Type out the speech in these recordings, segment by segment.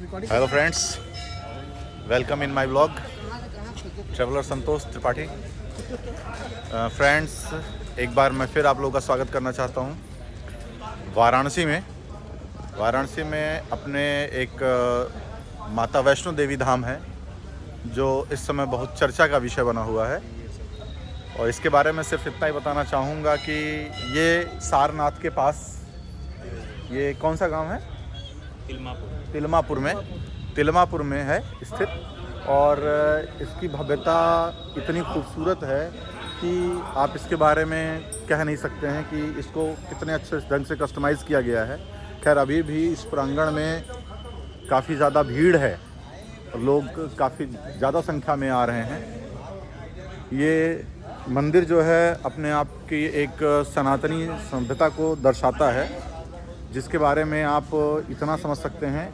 Hello friends, welcome in my blog. Traveller Santosh Tripathi. Friends, एक बार मैं फिर आप लोगों का स्वागत करना चाहता हूँ वाराणसी में अपने एक माता वैष्णो देवी धाम है जो इस समय बहुत चर्चा का विषय बना हुआ है। और इसके बारे में सिर्फ इतना ही बताना चाहूँगा कि ये सारनाथ के पास, ये कौन सा गांव है? तिलमापुर में है स्थित। और इसकी भव्यता इतनी खूबसूरत है कि आप इसके बारे में कह नहीं सकते हैं कि इसको कितने अच्छे ढंग से कस्टमाइज़ किया गया है। खैर, अभी भी इस प्रांगण में काफ़ी ज़्यादा भीड़ है, लोग काफ़ी ज़्यादा संख्या में आ रहे हैं। ये मंदिर जो है अपने आप की एक सनातनी सभ्यता को दर्शाता है, जिसके बारे में आप इतना समझ सकते हैं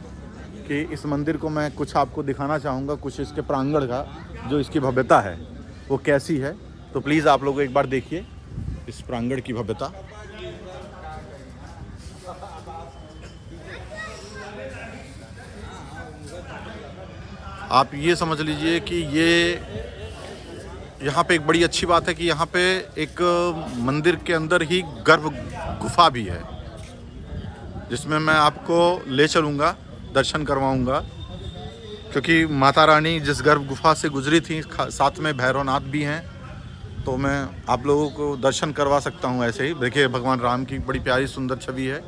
कि इस मंदिर को मैं कुछ आपको दिखाना चाहूँगा, कुछ इसके प्रांगण का जो इसकी भव्यता है वो कैसी है। तो प्लीज़ आप लोग एक बार देखिए इस प्रांगण की भव्यता। आप ये समझ लीजिए कि ये यहाँ पे एक बड़ी अच्छी बात है कि यहाँ पे एक मंदिर के अंदर ही गर्भ गुफा भी है, जिसमें मैं आपको ले चलूँगा, दर्शन करवाऊँगा। क्योंकि माता रानी जिस गर्भ गुफा से गुजरी थी, साथ में भैरवनाथ भी हैं, तो मैं आप लोगों को दर्शन करवा सकता हूँ ऐसे ही। देखिए, भगवान राम की बड़ी प्यारी सुंदर छवि है।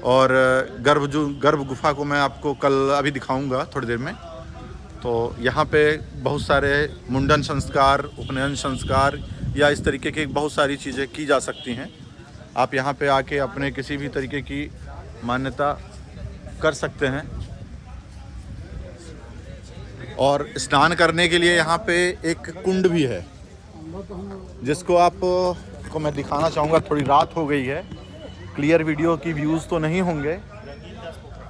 और गर्भ गुफा को मैं आपको कल अभी दिखाऊँगा थोड़ी देर में। तो यहाँ पे बहुत सारे मुंडन संस्कार, उपनयन संस्कार या इस तरीके की बहुत सारी चीज़ें की जा सकती हैं। आप यहाँ पे आके अपने किसी भी तरीके की मान्यता कर सकते हैं। और स्नान करने के लिए यहाँ पे एक कुंड भी है, जिसको आप को मैं दिखाना चाहूँगा। थोड़ी रात हो गई है, क्लियर वीडियो की व्यूज़ तो नहीं होंगे,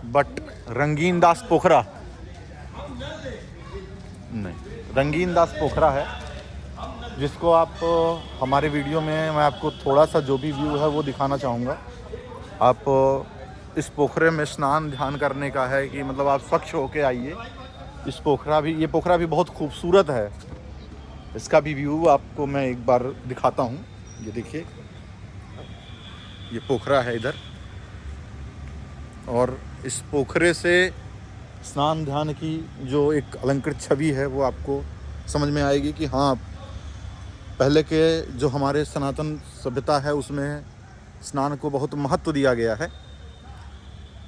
बट रंगीन दास पोखरा है, जिसको आप हमारे वीडियो में मैं आपको थोड़ा सा जो भी व्यू है वो दिखाना चाहूँगा। आप इस पोखरे में स्नान ध्यान करने का है कि मतलब आप स्वच्छ होके आइए। ये पोखरा भी बहुत खूबसूरत है। इसका भी व्यू आपको मैं एक बार दिखाता हूँ। ये देखिए, ये पोखरा है इधर, और इस पोखरे से स्नान ध्यान की जो एक अलंकृत छवि है वो आपको समझ में आएगी कि हाँ, पहले के जो हमारे सनातन सभ्यता है उसमें स्नान को बहुत महत्व दिया गया है।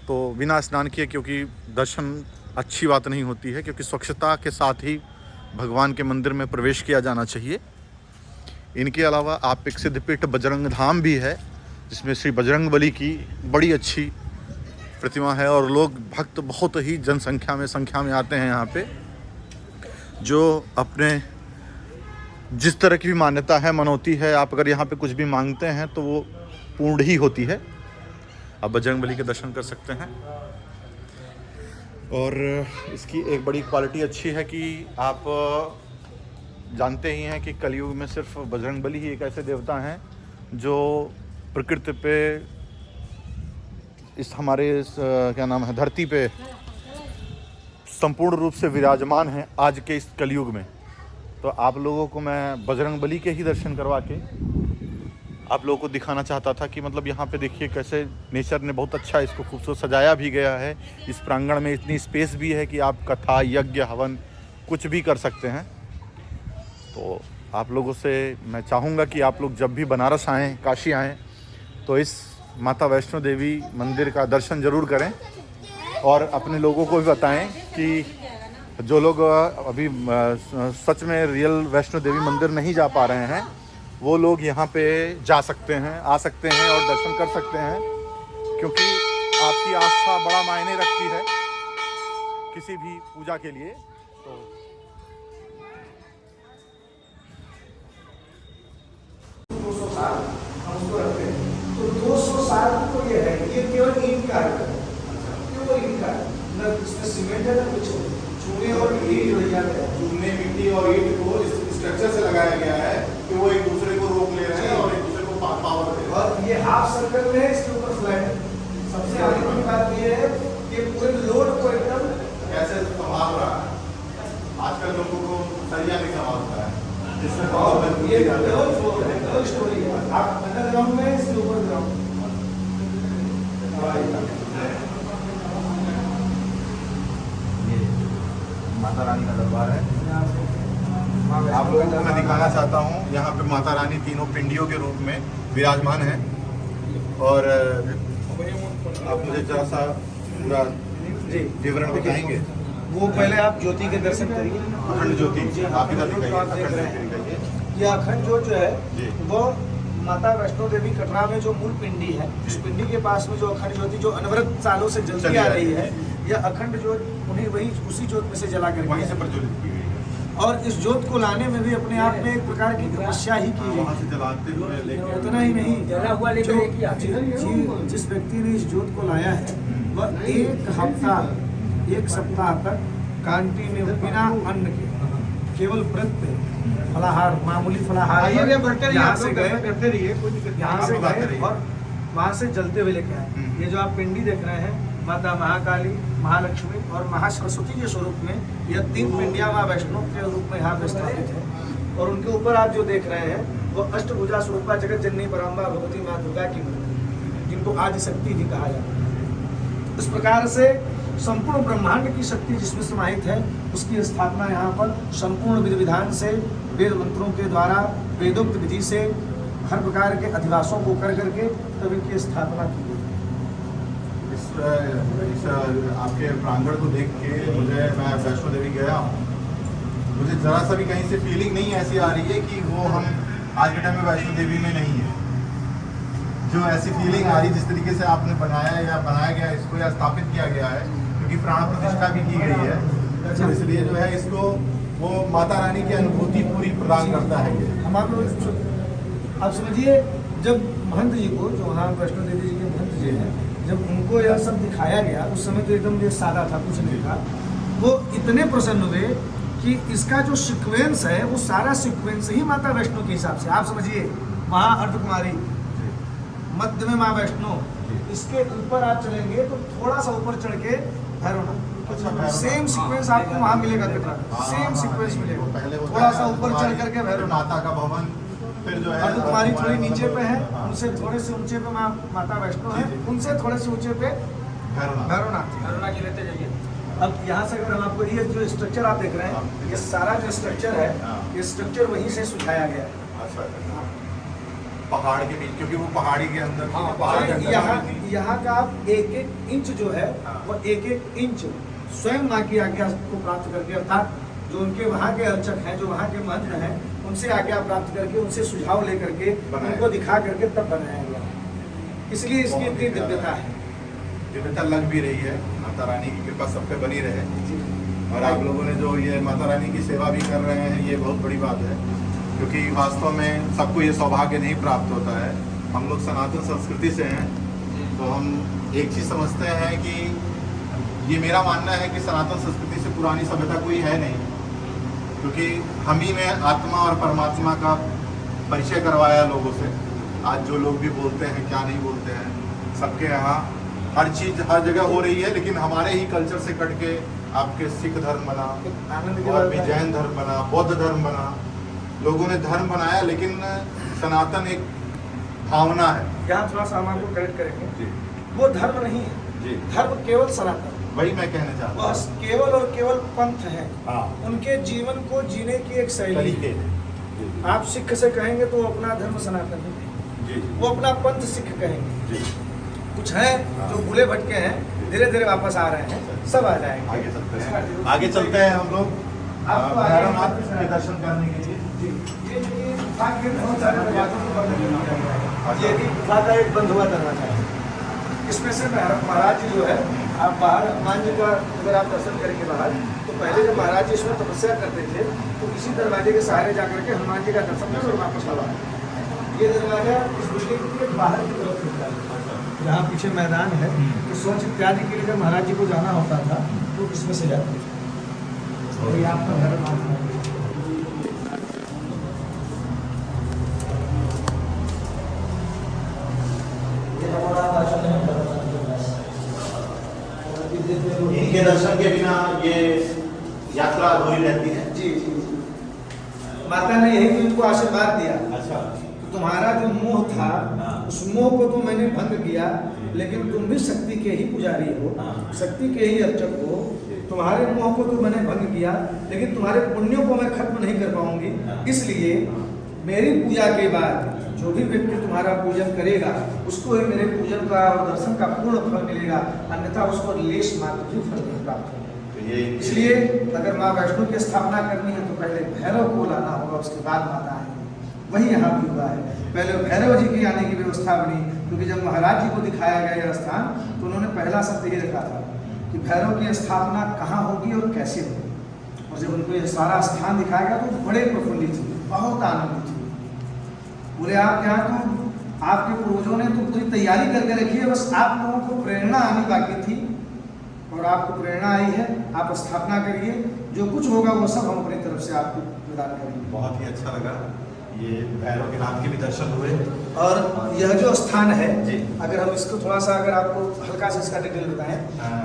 तो बिना स्नान किए क्योंकि दर्शन अच्छी बात नहीं होती है, क्योंकि स्वच्छता के साथ ही भगवान के मंदिर में प्रवेश किया जाना चाहिए। इनके अलावा आप एक सिद्धपीठ बजरंग धाम भी है, जिसमें श्री बजरंग बली की बड़ी अच्छी प्रतिमा है। और लोग भक्त बहुत ही संख्या में आते हैं यहाँ पे, जो अपने जिस तरह की भी मान्यता है, मनौती है, आप अगर यहाँ पे कुछ भी मांगते हैं तो वो पूर्ण ही होती है। आप बजरंग बली के दर्शन कर सकते हैं। और इसकी एक बड़ी क्वालिटी अच्छी है कि आप जानते ही हैं कि कलयुग में सिर्फ बजरंग बली ही एक ऐसे देवता हैं जो प्रकृति पे, इस हमारे क्या नाम है, धरती पे संपूर्ण रूप से विराजमान हैं आज के इस कलयुग में। तो आप लोगों को मैं बजरंग बली के ही दर्शन करवा के आप लोगों को दिखाना चाहता था कि मतलब यहाँ पे देखिए कैसे नेचर ने बहुत अच्छा इसको खूबसूरत सजाया भी गया है। इस प्रांगण में इतनी स्पेस भी है कि आप कथा, यज्ञ, हवन कुछ भी कर सकते हैं। तो आप लोगों से मैं चाहूँगा कि आप लोग जब भी बनारस आएँ, काशी आएँ, तो इस माता वैष्णो देवी मंदिर का दर्शन ज़रूर करें। और अपने लोगों को भी बताएं कि जो लोग अभी सच में रियल वैष्णो देवी मंदिर नहीं जा पा रहे हैं, वो लोग यहाँ पे जा सकते हैं, आ सकते हैं और दर्शन कर सकते हैं। क्योंकि आपकी आस्था बड़ा मायने रखती है किसी भी पूजा के लिए। तो 200 साल हम उसको रखते हैं। तो 200 साल को ये है, ये केवल ईंट का है, केवल ईंट का है, न इसमें सीमेंट है न कुछ। चूने और ईंट हो जाते हैं, चूने, मिट्टी और ईंट को इस स्ट्रक्चर से लगाया गया है कि वो एक दूसरे को रोक ले रहे हैं और एक दूसरे को पावर दे रहे हैं। और ये हाफ सर्कल में है, इसके ऊपर फ्लैट है। सबसे बड़ी बात ये है कि पूरे लोड को एकदम ये डबल फ्लोर है, डबल स्टोरी है। आप अंडरग्राउंड में, इसके ऊपर ग्राउंड। ये माता रानी का दरबार है। आप लोगों को मैं दिखाना चाहता हूँ, यहाँ पे माता रानी तीनों पिंडियों के रूप में विराजमान है। और आप मुझे जरा सा पूरा जी विवरण बताएंगे। वो पहले आप ज्योति के दर्शन करिए। अखंड ज्योति आप इधर दिखाइए, आप देख अखंड रहे ज्योति हैं दिखाइए। ये अखंड ज्योत जो है जी। वो माता वैष्णो देवी कटरा में जो मूल पिंडी है, उस पिंडी के पास में जो अखंड ज्योति जो अनवरत सालों से जलती आ रही है, यह अखंड ज्योत उन्हीं वही उसी ज्योत में से जला वहीं करके से प्रज्वलित की गई है। और इस ज्योत को लाने में भी अपने आप में एक प्रकार की तपस्या ही की वहाँ गई। से जलाते हुए लेके उतना ही नहीं, जला हुआ लेकर जो- एक ही आदमी। जिस व्यक्ति ने इस ज्योत को लाया है वह एक हफ्ता, एक सप्ताह तक कंटिन्यू बिना अन्न के केवल व्रत पे फलाहार, मामूली फलाहार यहाँ से गए, करते रहिए, कोई दिक्कत यहाँ से आप बात गए करिए। और वहाँ से जलते हुए लेके आए। ये जो आप पिंडी देख रहे हैं, माता महाकाली, महालक्ष्मी और महासरस्वती के स्वरूप में, यह तीन पिंडियाँ माँ वैष्णो के रूप में यहाँ पे स्थापित है। और उनके ऊपर आप जो देख रहे हैं वो अष्टभुजा स्वरूपा जगत जननी पराम्बा भगवती माँ दुर्गा की मूर्ति, जिनको आदि शक्ति भी कहा जाता है। इस प्रकार से संपूर्ण ब्रह्मांड की शक्ति जिसमें समाहित है, उसकी स्थापना यहाँ पर संपूर्ण विधि विधान से, वेद मंत्रों के द्वारा, वेदोक्त विधि से, हर प्रकार के अधिवासों को कर करके तब इनकी स्थापना की गई। इस आपके प्रांगण को देख के मैं वैष्णो देवी गया हूँ, मुझे जरा सा भी कहीं से फीलिंग नहीं ऐसी आ रही है कि वो हम आज के टाइम में वैष्णो देवी में नहीं है। जो ऐसी फीलिंग आ रही, जिस तरीके से आपने बनाया या बनाया गया इसको या स्थापित किया गया है, क्योंकि प्राण प्रतिष्ठा भी की गई है, तो इसलिए जो है इसको वो माता रानी की अनुभूति पूरी प्रदान करता है ये। हम आप समझिए, जब महंत जी को, जो वहाँ वैष्णो देवी जी के महंत जी हैं, जब उनको यह सब दिखाया गया, उस समय तो एकदम ये सादा था, कुछ नहीं था। वो इतने प्रसन्न हुए कि इसका जो सीक्वेंस है वो सारा सीक्वेंस ही माता वैष्णो के हिसाब से, आप समझिए, वहाँ अर्धकुमारी, मध्य में माँ वैष्णो, इसके ऊपर आप चलेंगे तो थोड़ा सा ऊपर चढ़ के भैरवनाथ, सेम सीक्वेंस आपको वहाँ मिलेगा कटरा, सेम सीक्वेंस मिलेगा। थोड़ा सा ऊपर चढ़ करके भैरवनाथ, माता का भवन, फिर जो है अर्धकुमारी थोड़ी नीचे पे है, उनसे थोड़े से ऊंचे पे माता वैष्णो है, उनसे थोड़े से ऊंचे पे भैरवनाथ। करुणा की लेते जाइए। अब यहाँ से अगर हम आपको ये जो स्ट्रक्चर आप देख रहे हैं, ये सारा जो स्ट्रक्चर है, ये स्ट्रक्चर वहीं से सुझाया गया है। अच्छा, पहाड़ के बीच, क्योंकि वो पहाड़ी के अंदर थी, पहाड़ के अंदर यहाँ थी। यहाँ का आप एक एक इंच जो है वो एक एक इंच स्वयं माँ की आज्ञा को प्राप्त करके, अर्थात जो उनके वहाँ के अर्चक हैं, जो वहाँ के महंत हैं, उनसे आज्ञा प्राप्त करके, उनसे सुझाव लेकर के, उनको दिखा करके तब बनाया गया। इसलिए इसकी इतनी दिव्यता है। दिव्यता लग भी रही है। माता रानी की कृपा सब पे बनी रहे। और आप लोगों ने जो ये माता रानी की सेवा भी कर रहे हैं, ये बहुत बड़ी बात है, क्योंकि वास्तव में सबको ये सौभाग्य नहीं प्राप्त होता है। हम लोग सनातन संस्कृति से हैं, तो हम एक चीज़ समझते हैं कि ये मेरा मानना है कि सनातन संस्कृति से पुरानी सभ्यता कोई है नहीं, क्योंकि हम ही ने आत्मा और परमात्मा का परिचय करवाया लोगों से। आज जो लोग भी बोलते हैं, क्या नहीं बोलते हैं, सबके यहाँ हर चीज़ हर जगह हो रही है, लेकिन हमारे ही कल्चर से कट के आपके सिख धर्म बना, आनंद की और बात भी है। जैन धर्म बना, बौद्ध धर्म बना, लोगों ने धर्म बनाया, लेकिन सनातन एक भावना है। यहाँ थोड़ा सा हम आपको करेक्ट करेंगे, जी वो धर्म नहीं है, जी, धर्म केवल सनातन, वही मैं कहना चाहता बस हूँ। केवल और केवल पंथ है। हाँ, उनके जीवन को जीने की एक शैली तरीके है। जी आप सिख से कहेंगे तो वो अपना धर्म सनातन है, जी वो अपना पंथ सिख कहेंगे। जी। कुछ हैं जो भूले भटके हैं, धीरे धीरे वापस आ रहे हैं, सब आ जाएंगे। आगे चलते हैं, आगे चलते हैं हम लोग आपको भैरवनाथ के दर्शन करने के लिए। ये गुफा के बहुत सारे दरवाजों को बंद किया गया है। ये भी गुफा का एक बंद हुआ दरवाजा है। इसमें से महाराज जी जो है, आप बाहर हनुमान जी का अगर आप दर्शन करेंगे बाहर, तो पहले जब महाराज जी इसमें तपस्या करते थे तो इसी दरवाजे के सहारे जाकर के हनुमान जी का दर्शन कर और वापस आ रहा। ये दरवाजा इस बिल्डिंग के बाहर की तरफ खुलता है, जहाँ पीछे मैदान है, तो शौच इत्यादि के लिए जब महाराज जी को जाना होता था तो इसमें से जाते थे। और ये आपका भैरवनाथ है। इनके दर्शन के बिना ये यात्रा अधूरी रहती है। जी जी। माता ने यही तो इनको आशीर्वाद दिया। अच्छा। तो तुम्हारा जो मोह था उस मोह को तो मैंने भंग किया, लेकिन तुम भी शक्ति के ही पुजारी हो, शक्ति के ही अर्चक हो। तुम्हारे मोह को तो मैंने भंग किया, लेकिन तुम्हारे पुण्यों को मैं खत्म नहीं कर पाऊंगी। इसलिए मेरी पूजा के बाद जो भी व्यक्ति तुम्हारा पूजन करेगा उसको ही मेरे पूजन का और दर्शन का पूर्ण फल मिलेगा, अन्यथा उसको लेश मात्र भी फल नहीं प्राप्त होगा। इसलिए अगर माँ वैष्णो की स्थापना करनी है तो पहले भैरव को लाना होगा, उसके बाद माता आएंगी। वही यहाँ भी हुआ है, पहले भैरव जी की आने की व्यवस्था बनी, क्योंकि जब महाराज जी को दिखाया गया यह स्थान तो उन्होंने पहला शब्द ये रखा था कि भैरव की स्थापना कहाँ होगी और कैसे होगी। और जब उनको यह सारा स्थान दिखाया गया तो बड़े प्रफुल्लित हुए, बहुत आनंदित हुए। बोले आप यहाँ तो आपके पूर्वजों ने तो पूरी तैयारी करके रखी है, बस आप लोगों को प्रेरणा आनी बाकी थी और आपको प्रेरणा आई है। आप स्थापना करिए, जो कुछ होगा वो सब हम अपनी तरफ से आपको प्रदान करेंगे। बहुत ही अच्छा लगा, ये भैरव के नाथ के भी दर्शन हुए। और यह जो स्थान है जी। अगर हम इसको थोड़ा सा अगर आपको हल्का सा इसका डिटेल बताएं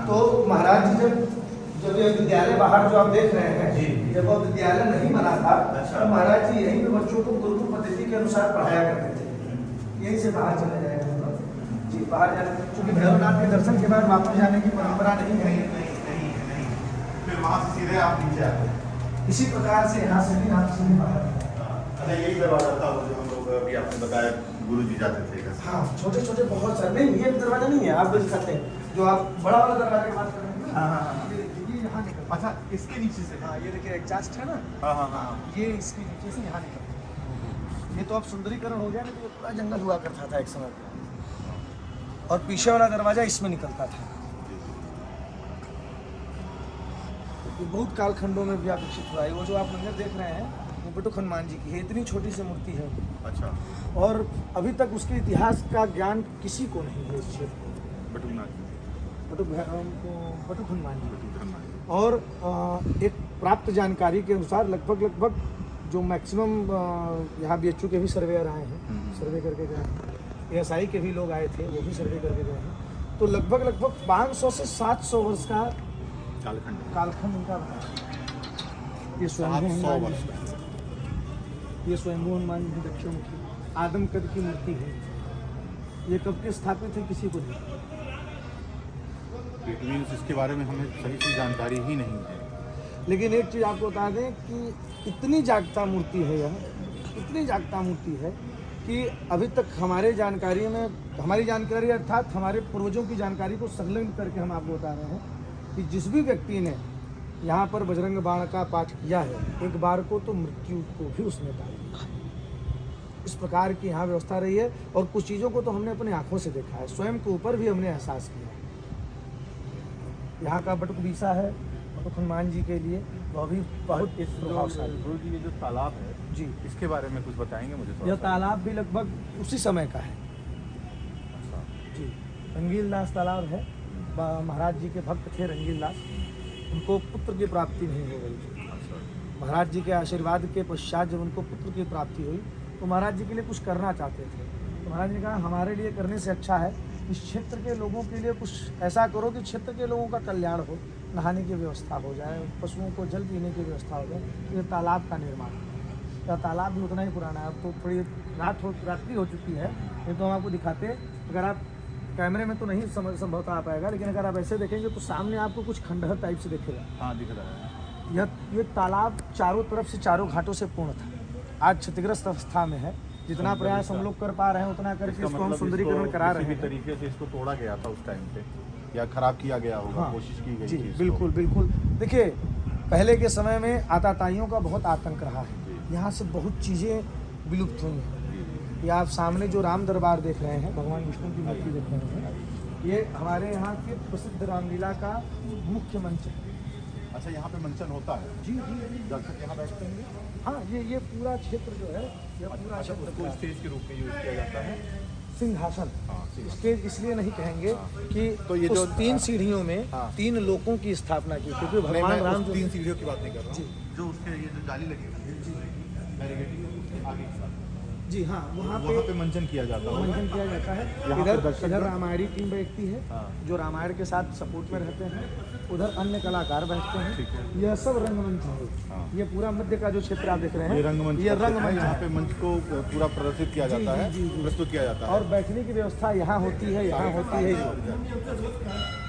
तो महाराज जी जब ये विद्यालय बाहर जो आप देख रहे हैं, जब वो विद्यालय नहीं बना था तो महाराज जी यहीं पे बच्चों को गुरुकुल पद्धति के अनुसार पढ़ाया करते थे। यहीं से बाहर चले जाएगा जी, बाहर जाने, क्योंकि भैरवनाथ के दर्शन के बाद वापस जाने की परंपरा नहीं है। फिर वहाँ से सीधे आप नीचे आते हैं। इसी प्रकार से यहाँ से भी आप सीधे बाहर। अच्छा, यही दरवाजा था वो जो हम लोग अभी आपने बताया गुरु जी जाते थे। हाँ, छोटे छोटे बहुत सारे, नहीं ये दरवाजा नहीं है, आप भी दिखाते हैं जो आप बड़ा वाला दरवाजा की बात कर रहे हैं। हाँ। ये यहाँ निकलता अच्छा, इसके नीचे से। हाँ, ये देखिए एग्जॉस्ट है ना। हाँ हाँ हाँ। ये इसके नीचे से यहाँ निकलता है। ये तो अब सुंदरीकरण हो गया ना, तो ये पूरा जंगल हुआ करता था एक समय पे। और पीछे वाला दरवाजा इसमें निकलता था। ये बहुत कालखंडों में भी विकसित हुआ है। वो जो आप मंदिर देख रहे हैं वो बटुक हनुमान जी की है, इतनी छोटी सी मूर्ति है। अच्छा। और अभी तक उसके इतिहास का ज्ञान किसी को नहीं है इस क्षेत्र में। बटुक हनुमान जी। और एक प्राप्त जानकारी के अनुसार लगभग जो मैक्सिमम यहाँ BHU के भी सर्वेयर आए हैं, सर्वे करके गए हैं, ASI के भी लोग आए थे, वो भी सर्वे करके गए हैं। तो लगभग 500 से 700 वर्ष का कालखंड उनका बना। ये स्वयंभू हनुमान जी दक्षिणमुखी आदम कद की मूर्ति है। ये कब के स्थापित है किसी को नहीं। इट मीन्स इसके बारे में हमें सही से जानकारी ही नहीं है। लेकिन एक चीज़ आपको बता दें कि इतनी जागता मूर्ति है, यह इतनी जागता मूर्ति है कि अभी तक हमारे जानकारी में, हमारी जानकारी अर्थात हमारे पूर्वजों की जानकारी को संलग्न करके हम आपको बता रहे हैं कि जिस भी व्यक्ति ने यहाँ पर बजरंग बाण का पाठ किया है, एक बार को तो मृत्यु को भी उसने टाल दिया। इस प्रकार की यहाँ व्यवस्था रही है। और कुछ चीज़ों को तो हमने अपनी आंखों से देखा है, स्वयं के ऊपर भी हमने एहसास किया है। यहाँ का बटुक बीसा है बटुक हनुमान जी के लिए, वह भी बहुत प्रभावशाली। गुरु जी, ये जो तालाब है जी, इसके बारे में कुछ बताएंगे मुझे थोड़ा यह सा? तालाब भी लगभग उसी समय का है जी। रंगील दास तालाब है। महाराज जी के भक्त थे रंगील दास, उनको पुत्र की प्राप्ति नहीं हो गई थी। महाराज जी के आशीर्वाद के पश्चात जब उनको पुत्र की प्राप्ति हुई तो महाराज जी के लिए कुछ करना चाहते थे। तो महाराज ने कहा हमारे लिए करने से अच्छा है इस क्षेत्र के लोगों के लिए कुछ ऐसा करो कि क्षेत्र के लोगों का कल्याण हो, नहाने की व्यवस्था हो जाए, पशुओं को जल पीने की व्यवस्था हो जाए। तो ये तालाब का निर्माण है। यह तालाब भी उतना ही पुराना है। अब तो थोड़ी रात्रि हो चुकी है, ये तो हम आपको दिखाते। अगर आप कैमरे में तो नहीं संभवतः आ पाएगा, लेकिन अगर आप ऐसे देखेंगे तो सामने आपको कुछ खंडहर टाइप से दिखेगा। हाँ, दिख रहा है। ये तालाब चारों तरफ से चारों घाटों से पूर्ण था, आज क्षतिग्रस्त अवस्था में है। जितना प्रयास हम लोग कर पा रहे हैं उतना करके इसको हम सुंदरीकरण करा रहे हैं। तरीके से इसको तोड़ा गया था उस टाइम पे या खराब किया गया होगा। हाँ, कोशिश की गई जी, थी इसको। बिल्कुल बिल्कुल। देखिए पहले के समय में आताताइयों का बहुत आतंक रहा है, यहाँ से बहुत चीज़ें विलुप्त हुई हैं। ये आप सामने जो राम दरबार देख रहे हैं, भगवान विष्णु की मूर्ति देख रहे हैं, ये हमारे यहाँ के प्रसिद्ध रामलीला का मुख्य मंच है। अच्छा, यहाँ पे मंचन होता है? जी जी, दर्शक यहाँ बैठते हैं? हाँ, ये पूरा क्षेत्र जो है, यह पूरा अच्छा, उसको स्टेज के रूप में यूज किया जाता है। सिंहासन। हाँ, स्टेज इसलिए नहीं कहेंगे कि तो ये उस जो 3 सीढ़ियों में हाँ। 3 लोकों की स्थापना की, क्योंकि नहीं, भगवान मैं राम उस जो 3 सीढ़ियों की बात नहीं कर रहा जी। हूँ, जो उसके ये जो जाली लगी है बैरिकेडिंग उसके आगे की बात। जी हाँ, वहाँ वहाँ पे पे मंचन किया जाता होगा। मंचन किया जाता है। यहाँ पे इधर दर्शक इधर लोग- रामायणी टीम बैठती है, हाँ। जो रामायण के साथ सपोर्ट में रहते हैं। उधर अन्य कलाकार बैठते हैं। ठीक है। यह सब रंगमंच है। हाँ। ये पूरा मध्य का जो क्षेत्र आप देख रहे हैं, ये रंगमंच ये का क्षेत्र है, रंगमंच यहाँ है। पे मंच को पूरा प्रदर्शित किया जी, जाता है, जी, जी। प्रस्तुत किया जाता है। और बैठने की व्यवस्था यहाँ होती है, यहाँ होती है।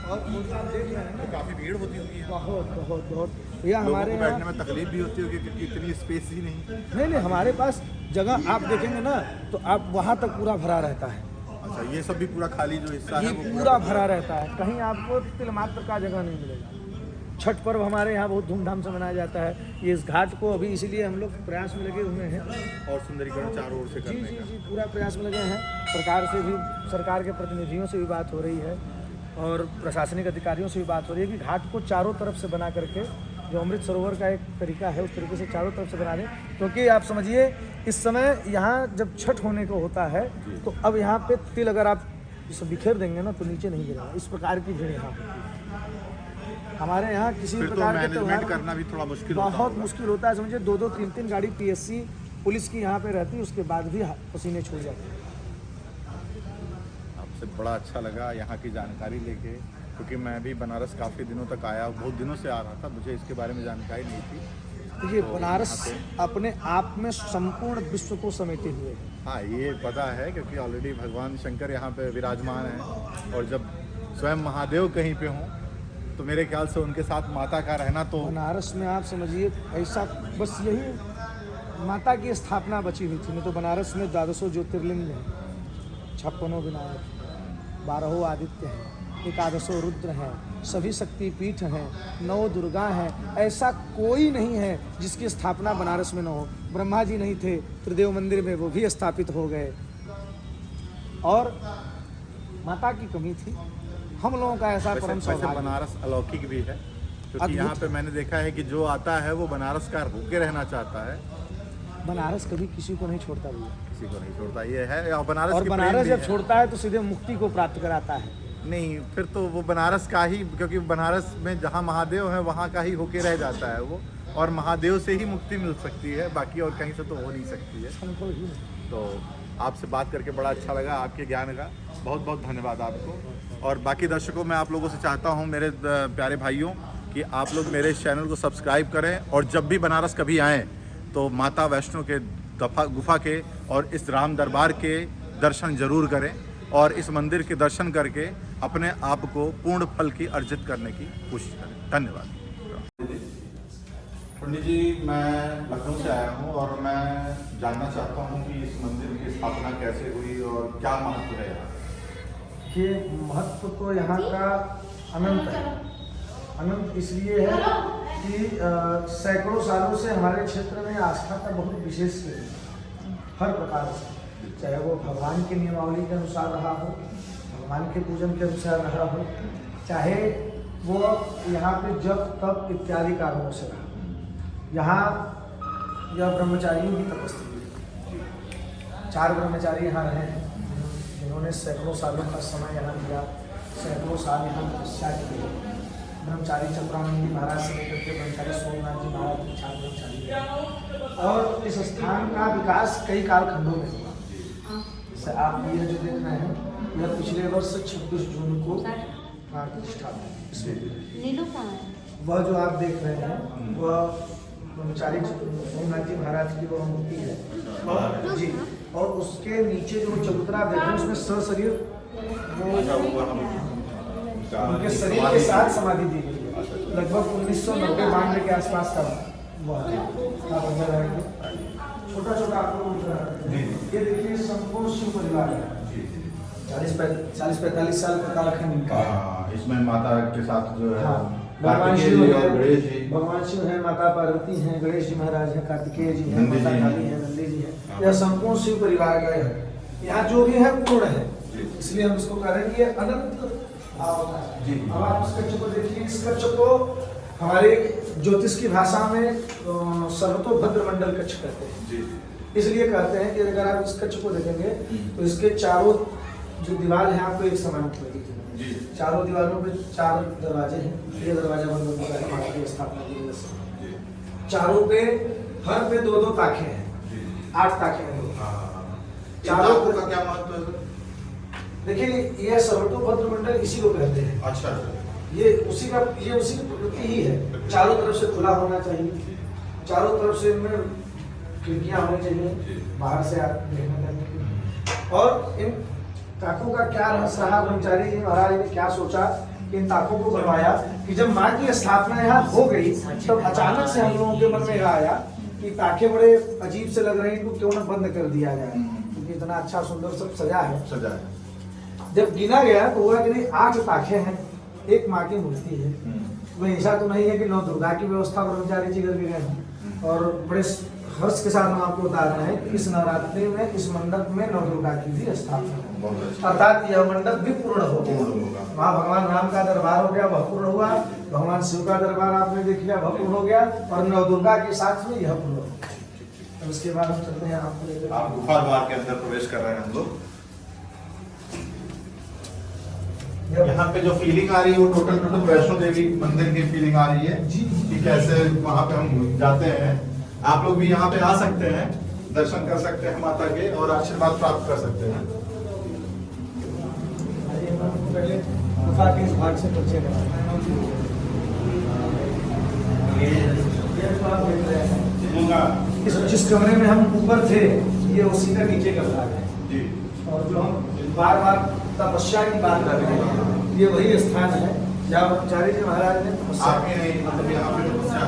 और आप देख रहे हैं ना, काफी भीड़ होती होगी यहाँ। बहुत बहुत बहुत यह लोगों हमारे को यहाँ बैठने में तकलीफ भी होती होगी क्योंकि इतनी स्पेस ही नहीं। नहीं, हमारे पास जगह आप देखेंगे ना तो आप वहाँ तक पूरा भरा रहता है। अच्छा, ये सब भी पूरा खाली जो हिस्सा ये है वो पूरा भरा रहता है, कहीं आपको तिल मात्र का जगह नहीं मिलेगा। छठ पर्व हमारे यहाँ बहुत धूमधाम से मनाया जाता है। ये इस घाट को अभी इसीलिए हम लोग प्रयास में लगे हुए हैं। और सुंदरीकरण चारों ओर से जी करने जी का। जी, पूरा प्रयास में लगे हैं। सरकार से भी, सरकार के प्रतिनिधियों से भी बात हो रही है और प्रशासनिक अधिकारियों से भी बात हो रही है कि घाट को चारों तरफ से बना करके, जो अमृत सरोवर का एक तरीका है उस तरीके से चारों तरफ से बना दें। क्योंकि आप समझिए इस समय यहाँ जब छठ होने को होता है तो अब यहाँ पे तिल अगर आप इसे बिखेर देंगे ना तो नीचे नहीं गिरेगा। इस प्रकार की भीड़ यहाँ हमारे यहाँ किसी फिर तो प्रकार के मैनेजमेंट त्योहार करना भी थोड़ा मुश्किल होता बहुत होगा। मुश्किल होता है। समझिए 2-2, 3-3 गाड़ी पीएससी पुलिस की यहाँ पे रहती है, उसके बाद भी पसीने छूट जाते हैं। आपसे बड़ा अच्छा लगा यहाँ की जानकारी लेके, क्योंकि मैं भी बनारस काफ़ी दिनों तक आया, बहुत दिनों से आ रहा था, मुझे इसके बारे में जानकारी नहीं थी। देखिए तो बनारस यहाँ अपने आप में संपूर्ण विश्व को समेटे हुए है। हाँ, ये पता है क्योंकि ऑलरेडी भगवान शंकर यहाँ पे विराजमान हैं, और जब स्वयं महादेव कहीं पे हों तो मेरे ख्याल से उनके साथ माता का रहना तो बनारस में आप समझिए ऐसा, बस यही माता की स्थापना बची हुई थी। नहीं तो बनारस में 12 ज्योतिर्लिंग है, 56 विनायक, 12 आदित्य हैं, 11 रुद्र हैं, सभी शक्तिपीठ हैं, 9 दुर्गा हैं। ऐसा कोई नहीं है जिसकी स्थापना बनारस में न हो। ब्रह्मा जी नहीं थे त्रिदेव मंदिर में, वो भी स्थापित हो गए। और माता की कमी थी, हम लोगों का ऐसा परम वैसे सौभाग्य। बनारस अलौकिक भी है, क्योंकि अद्भुत। यहाँ पे मैंने देखा है कि जो आता है वो बनारस का होके रहना चाहता है, बनारस कभी किसी को नहीं छोड़ता भैया। किसी को नहीं छोड़ता। ये है, और बनारस और की प्रेम बनारस भी जब है। छोड़ता है तो सीधे मुक्ति को प्राप्त कराता है। नहीं, फिर तो वो बनारस का ही, क्योंकि बनारस में जहाँ महादेव है वहाँ का ही होके रह जाता है वो, और महादेव से ही मुक्ति मिल सकती है, बाकी और कहीं से तो हो नहीं सकती है। संभव ही नहीं। तो आपसे बात करके बड़ा अच्छा लगा, आपके ज्ञान का बहुत बहुत धन्यवाद आपको। और बाकी दर्शकों, मैं आप लोगों से चाहता हूँ, मेरे प्यारे भाइयों, कि आप लोग मेरे इस चैनल को सब्सक्राइब करें, और जब भी बनारस कभी आएँ तो माता वैष्णो के गुफा के और इस राम दरबार के दर्शन जरूर करें, और इस मंदिर के दर्शन करके अपने आप को पूर्ण फल की अर्जित करने की कोशिश करें। धन्यवाद। पंडित जी, मैं लखनऊ से आया हूँ और मैं जानना चाहता हूँ कि इस मंदिर की स्थापना कैसे हुई और क्या महत्व है यहाँ। कि महत्व तो यहाँ का अनंत है। अनंत इसलिए है कि सैकड़ों सालों से हमारे क्षेत्र में आस्था का बहुत विशेष हर प्रकार से, चाहे वो भगवान की नियमावली के अनुसार रहा हो, भगवान के पूजन के अनुसार रहा हो, चाहे वो यहाँ पे जप तप इत्यादि कारणों से रहा। यहाँ यह ब्रह्मचारियों की तपस्या है। 4 ब्रह्मचारी यहाँ रहे हैं, जिन्होंने सैकड़ों सालों का समय यहाँ दिया, सैकड़ों साल यहाँ तपस्या की। ब्रह्मचारी चंद्रानंद जी महाराज से लेकर के ब्रह्मचारी सोमनाथ जी महाराज के 4 ब्रह्मचारी हैं। और इस स्थान का विकास कई कालखंडों में हुआ। जैसे आप ये जो देख रहे हैं, यह पिछले वर्ष 26 जून को प्राण प्रतिष्ठा हुई। वह जो आप देख रहे हैं वह ब्रह्मचारी सोमनाथ जी महाराज की वह मूर्ति है। और जी, और उसके नीचे जो चबूतरा आप देख रहे हैं उसमें सशरीर उनके शरीर के साथ समाधि दी गई है। लगभग 1990-92 के आसपास का वह है। आप अंदर रहेंगे, छोटा छोटा आपको ये देखिए, संपूर्ण शिव परिवार है। 40-45 साल का कालखंड का है। इसमें माता के साथ जो है भगवान शिव और है, गणेश जी, भगवान शिव है, माता पार्वती हैं, गणेश जी महाराज हैं, कार्तिकेय जी हैं, नंदी माता जी काली हैं, नंदी जी हैं। यह संपूर्ण शिव परिवार का है। यहाँ जो भी है पूर्ण है, इसलिए हम इसको कह रहे हैं कि ये अनंत अवतार है। अब आप इस कच्छ को देखिए, इस कच्छ को हमारे ज्योतिष की भाषा में सर्वतोभद्र मंडल कच्छ कहते हैं। इसलिए कहते हैं कि अगर आप इस कच्छ को देखेंगे तो इसके चारों जो दीवार है आपको एक समान लगेगी। चारों दीवारों पे 4 दरवाजे हैं। ये दरवाजा बंद होता है माता की स्थापना की वजह से। चारों पे हर पे 2-2 ताखे हैं, 8 ताखे हैं। चारों ताकों का क्या महत्व है सर? देखिए ये सर्वतोभद्र मंडल इसी को कहते हैं। अच्छा अच्छा। ये उसी की प्रकृति ही है। चारों तरफ से खुला होना चाहिए, चारों तरफ से इनमें खिड़कियां होनी चाहिए बाहर से आप देखने करने की। और इन ताकों का क्या रहस्य रहा, ब्रह्मचारी जी महाराज ने क्या सोचा कि इन ताकों को बनवाया कि जब माँ की स्थापना यहाँ हो गई तब अचानक से हम लोगों के मन में आया कि ताके बड़े अजीब से लग रहे हैं, इनको क्यों न बंद कर दिया जाए, क्योंकि इतना अच्छा सुंदर सब सजा है। सजा है। जब गिना गया तो हुआ कि नहीं 8 ताखे हैं, एक माँ की मूर्ति है। वह ऐसा तो नहीं है कि नौ दुर्गा की व्यवस्था ब्रह्मचारी जी करके गए हैं। और बड़े हर्ष के साथ हम आपको बता रहे हैं कि इस नवरात्रि में इस मंडप में नौ दुर्गा की भी स्थापना है, अर्थात यह मंडप भी पूर्ण हो गया। वहाँ भगवान राम का दरबार हो गया, वह पूर्ण हुआ। भगवान शिव का दरबार आपने देख लिया, वह पूर्ण हो गया। और नौ दुर्गा के साथ में यह पूर्ण हो गया। उसके बाद हम चलते हैं आपको लेकर। आप गुफा द्वार के अंदर प्रवेश कर रहे हैं हम लोग। यहाँ पे जो फीलिंग आ रही है वो टोटल वैष्णो देवी मंदिर की फीलिंग आ रही है जी कि कैसे वहाँ पे हम जाते हैं। आप लोग भी यहाँ पे आ सकते हैं, दर्शन कर सकते हैं माता के और आशीर्वाद प्राप्त कर सकते हैं। पहले गुफा के इस भाग से परिचय कराते हैं। ये जो आप देख रहे हैं, इस जिस कमरे में हम ऊपर थे ये उसी का नीचे का भाग है। जी। और जो हम बार बार तपस्या की बात कर रहे हैं ये वही स्थान है जहाँ ब्रह्मचारी जी महाराज ने तपस्या आपके नहीं मतलब यहाँ पे तपस्या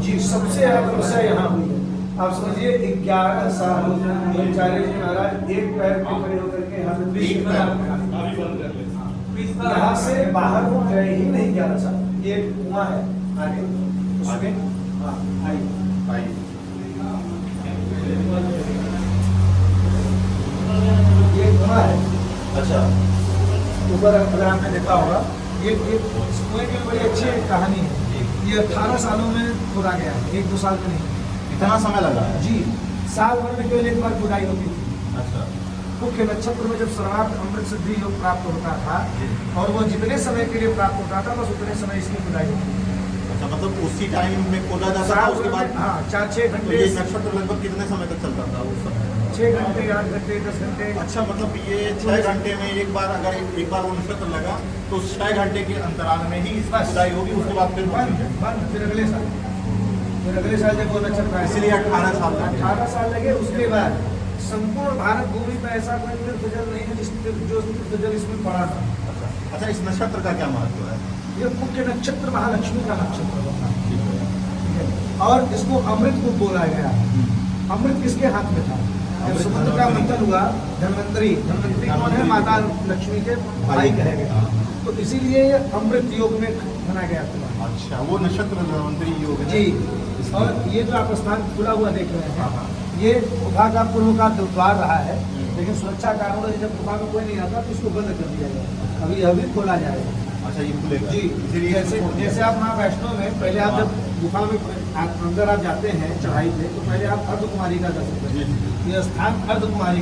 जी सबसे ज्यादा तपस्या यहाँ हुई है। आप समझिए 11 साल ब्रह्मचारी जी महाराज एक पैर पे खड़े होकर के यहाँ पे यहाँ से बाहर वो गए ही नहीं 11 साल। ये कुआं है आगे उसमें हाँ आइए ये कुआं है। अच्छा। ऊपर अगर आपने देखा होगा ये इस कुएं की बड़ी अच्छी कहानी है। ये 18 सालों में खोदा गया है, 1-2 साल में नहीं। इतना समय लगा है? जी, साल भर में केवल एक बार खुदाई होती थी। अच्छा। मुख्य नक्षत्र में जब सर्वार्थ अमृत सिद्धि योग प्राप्त होता था और वो जितने समय के लिए प्राप्त होता था बस उतने समय इसकी खुदाई होती थी। अच्छा मतलब उसी टाइम में खोदा जाता था उसके बाद? हाँ 4-6 तो घंटे। ये नक्षत्र लगभग कितने समय तक चलता था उस समय? 6 घंटे 8 घंटे 10 घंटे। अच्छा मतलब ये 6 घंटे में एक बार अगर एक बार वो नक्षत्र लगा तो 6 घंटे के अंतराल में ही इसकी खुदाई होगी, उसके बाद फिर बंद फिर अगले साल जब वो नक्षत्र आया। इसलिए 18 साल लगे। 18 साल लगे। उसके बाद संपूर्ण भारत भूमि पर ऐसा कोई तीर्थ जल नहीं है जो तीर्थ जल इसमें पड़ा था। अच्छा इस नक्षत्र का क्या महत्व है? ये मुख्य नक्षत्र महालक्ष्मी का नक्षत्र होता है और इसको अमृत को बोला गया। अमृत किसके हाथ में था? जब समुद्र का मंथन हुआ धन्वंतरी कौन है? माता लक्ष्मी के भाई कहे गए, तो इसीलिए ये अमृत योग में बना गया था। अच्छा वो नक्षत्र धन्वंतरी योग है। जी। और ये जो आप स्थान खुला हुआ देख रहे हैं ये गुफा का पूर्व का द्वार रहा है, लेकिन सुरक्षा कारणों से जब गुफा में कोई नहीं आता तो इसको बंद कर दिया गया। अभी खोला जाएगा। अच्छा ये खुलेगा? जी। जैसे आप माँ वैष्णो में पहले आप जब गुफा में अंदर आप जाते हैं चढ़ाई पे तो पहले आप अर्धकुमारी का दर्शन करते हैं। ये स्थान अर्धकुमारी